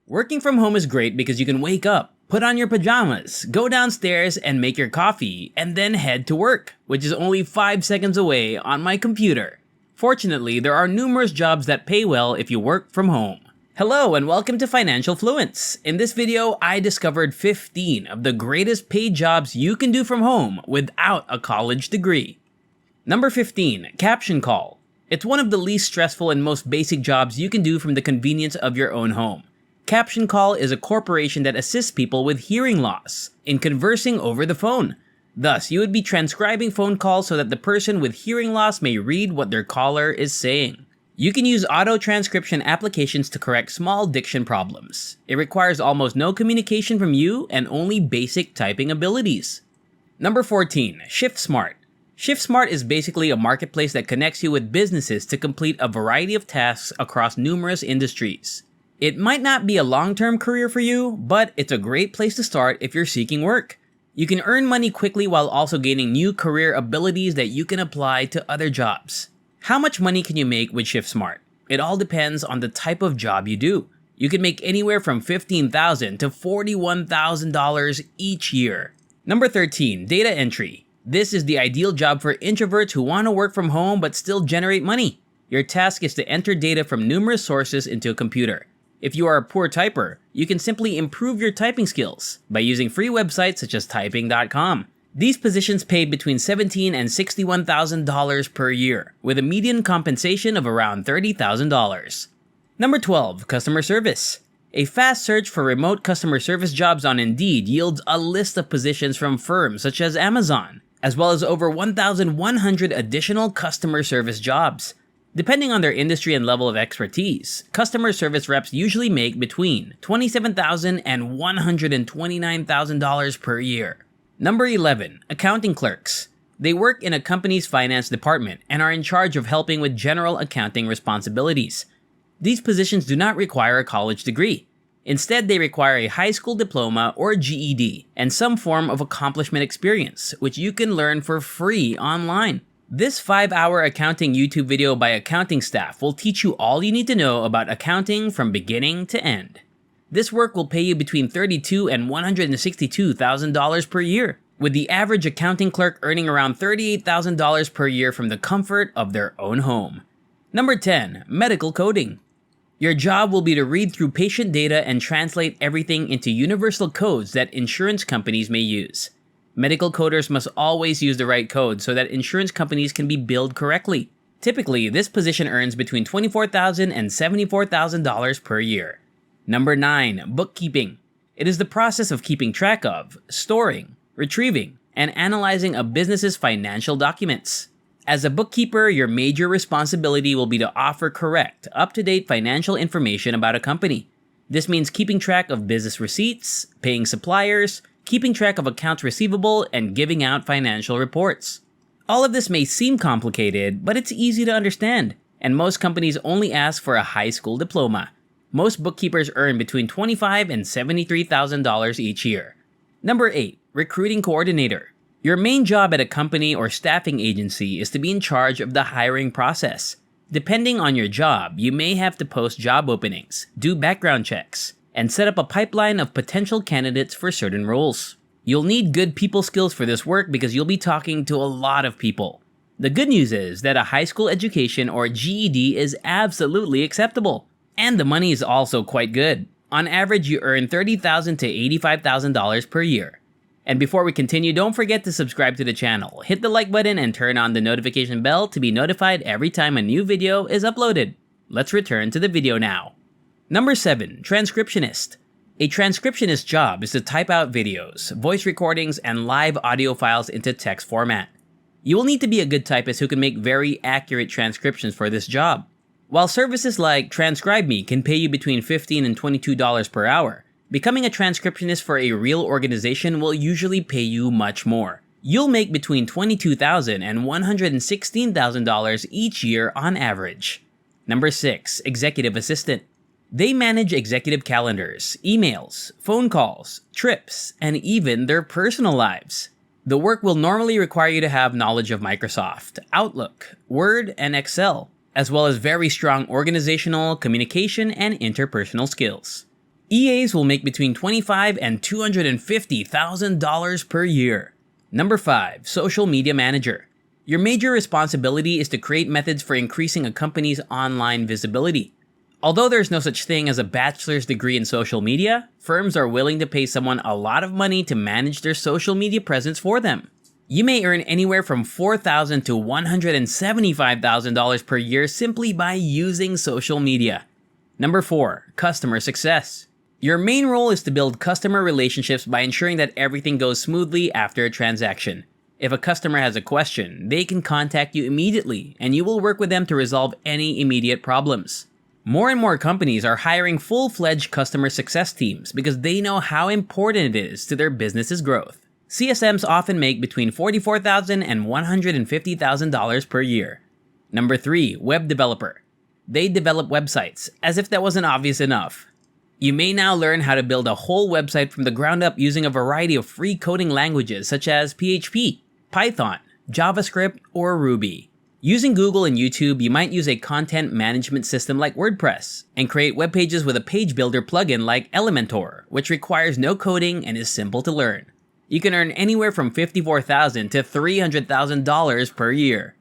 Working from home is great because you can wake up, put on your pajamas, go downstairs and make your coffee, and then head to work, which is only 5 seconds away on my computer. Fortunately, there are numerous jobs that pay well if you work from home. Hello and welcome to Financial Fluence. In this video, I discovered 15 of the greatest paid jobs you can do from home without a college degree. Number 15, Caption Call. It's one of the least stressful and most basic jobs you can do from the convenience of your own home. Caption Call is a corporation that assists people with hearing loss in conversing over the phone. Thus, you would be transcribing phone calls so that the person with hearing loss may read what their caller is saying. You can use auto-transcription applications to correct small diction problems. It requires almost no communication from you and only basic typing abilities. Number 14, ShiftSmart. ShiftSmart is basically a marketplace that connects you with businesses to complete a variety of tasks across numerous industries. It might not be a long-term career for you, but it's a great place to start if you're seeking work. You can earn money quickly while also gaining new career abilities that you can apply to other jobs. How much money can you make with ShiftSmart? It all depends on the type of job you do. You can make anywhere from $15,000 to $41,000 each year. Number 13, data entry. This is the ideal job for introverts who want to work from home but still generate money. Your task is to enter data from numerous sources into a computer. If you are a poor typer, you can simply improve your typing skills by using free websites such as typing.com. These positions pay between $17,000 and $61,000 per year, with a median compensation of around $30,000. Number 12, customer service. A fast search for remote customer service jobs on Indeed yields a list of positions from firms such as Amazon, as well as over 1,100 additional customer service jobs. Depending on their industry and level of expertise, customer service reps usually make between $27,000 and $129,000 per year. Number 11, accounting clerks. They work in a company's finance department and are in charge of helping with general accounting responsibilities. These positions do not require a college degree. Instead, they require a high school diploma or GED and some form of accomplishment experience, which you can learn for free online. This 5-hour accounting YouTube video by accounting staff will teach you all you need to know about accounting from beginning to end. This work will pay you between $32,000 and $162,000 per year, with the average accounting clerk earning around $38,000 per year from the comfort of their own home. Number 10, medical coding. Your job will be to read through patient data and translate everything into universal codes that insurance companies may use. Medical coders must always use the right code so that insurance companies can be billed correctly. Typically, this position earns between $24,000 and $74,000 per year. Number 9, bookkeeping. It is the process of keeping track of, storing, retrieving, and analyzing a business's financial documents. As a bookkeeper, your major responsibility will be to offer correct, up-to-date financial information about a company. This means keeping track of business receipts, paying suppliers, keeping track of accounts receivable, and giving out financial reports. All of this may seem complicated, but it's easy to understand, and most companies only ask for a high school diploma. Most bookkeepers earn between $25,000 and $73,000 each year. Number 8, recruiting coordinator. Your main job at a company or staffing agency is to be in charge of the hiring process. Depending on your job, you may have to post job openings, do background checks, and set up a pipeline of potential candidates for certain roles. You'll need good people skills for this work because you'll be talking to a lot of people. The good news is that a high school education or GED is absolutely acceptable. And the money is also quite good. On average, you earn $30,000 to $85,000 per year. And before we continue, don't forget to subscribe to the channel, hit the like button, and turn on the notification bell to be notified every time a new video is uploaded. Let's return to the video now. Number 7, transcriptionist. A transcriptionist job is to type out videos, voice recordings, and live audio files into text format. You will need to be a good typist who can make very accurate transcriptions for this job. While services like TranscribeMe can pay you between $15 and $22 per hour, becoming a transcriptionist for a real organization will usually pay you much more. You'll make between $22,000 and $116,000 each year on average. Number 6, executive assistant. They manage executive calendars, emails, phone calls, trips, and even their personal lives. The work will normally require you to have knowledge of Microsoft, Outlook, Word, and Excel, as well as very strong organizational, communication, and interpersonal skills. EAs will make between $25,000 and $250,000 per year. Number 5. Social Media Manager. Your major responsibility is to create methods for increasing a company's online visibility. Although there's no such thing as a bachelor's degree in social media, firms are willing to pay someone a lot of money to manage their social media presence for them. You may earn anywhere from $4,000 to $175,000 per year simply by using social media. Number 4. Customer Success. Your main role is to build customer relationships by ensuring that everything goes smoothly after a transaction. If a customer has a question, they can contact you immediately, and you will work with them to resolve any immediate problems. More and more companies are hiring full-fledged customer success teams because they know how important it is to their business's growth. CSMs often make between $44,000 and $150,000 per year. Number 3. Web Developer. They develop websites, as if that wasn't obvious enough. You may now learn how to build a whole website from the ground up using a variety of free coding languages such as PHP, Python, JavaScript, or Ruby. Using Google and YouTube, you might use a content management system like WordPress and create web pages with a page builder plugin like Elementor, which requires no coding and is simple to learn. You can earn anywhere from $54,000 to $300,000 per year.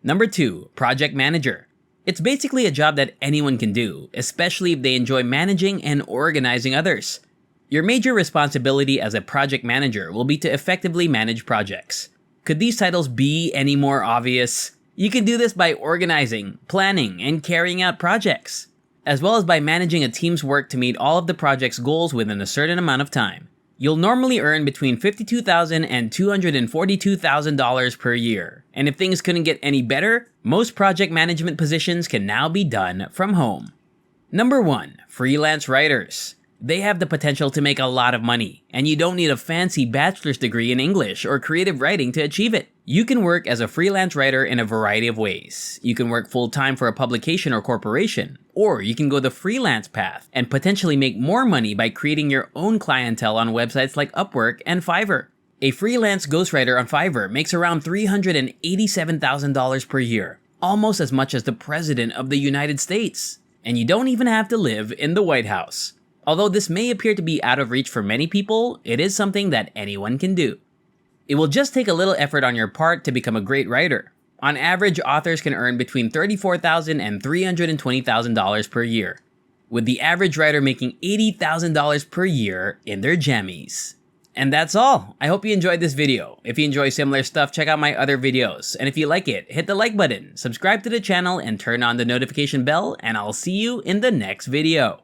Number 2. Project Manager. It's basically a job that anyone can do, especially if they enjoy managing and organizing others. Your major responsibility as a project manager will be to effectively manage projects. Could these titles be any more obvious? You can do this by organizing, planning, and carrying out projects, as well as by managing a team's work to meet all of the project's goals within a certain amount of time. You'll normally earn between $52,000 and $242,000 per year, and if things couldn't get any better, most project management positions can now be done from home. Number 1. Freelance Writers. They have the potential to make a lot of money, and you don't need a fancy bachelor's degree in English or creative writing to achieve it. You can work as a freelance writer in a variety of ways. You can work full-time for a publication or corporation, or you can go the freelance path and potentially make more money by creating your own clientele on websites like Upwork and Fiverr. A freelance ghostwriter on Fiverr makes around $387,000 per year, almost as much as the President of the United States. And you don't even have to live in the White House. Although this may appear to be out of reach for many people, it is something that anyone can do. It will just take a little effort on your part to become a great writer. On average, authors can earn between $34,000 and $320,000 per year, with the average writer making $80,000 per year in their jammies. And that's all. I hope you enjoyed this video. If you enjoy similar stuff, check out my other videos. And if you like it, hit the like button, subscribe to the channel, and turn on the notification bell, and I'll see you in the next video.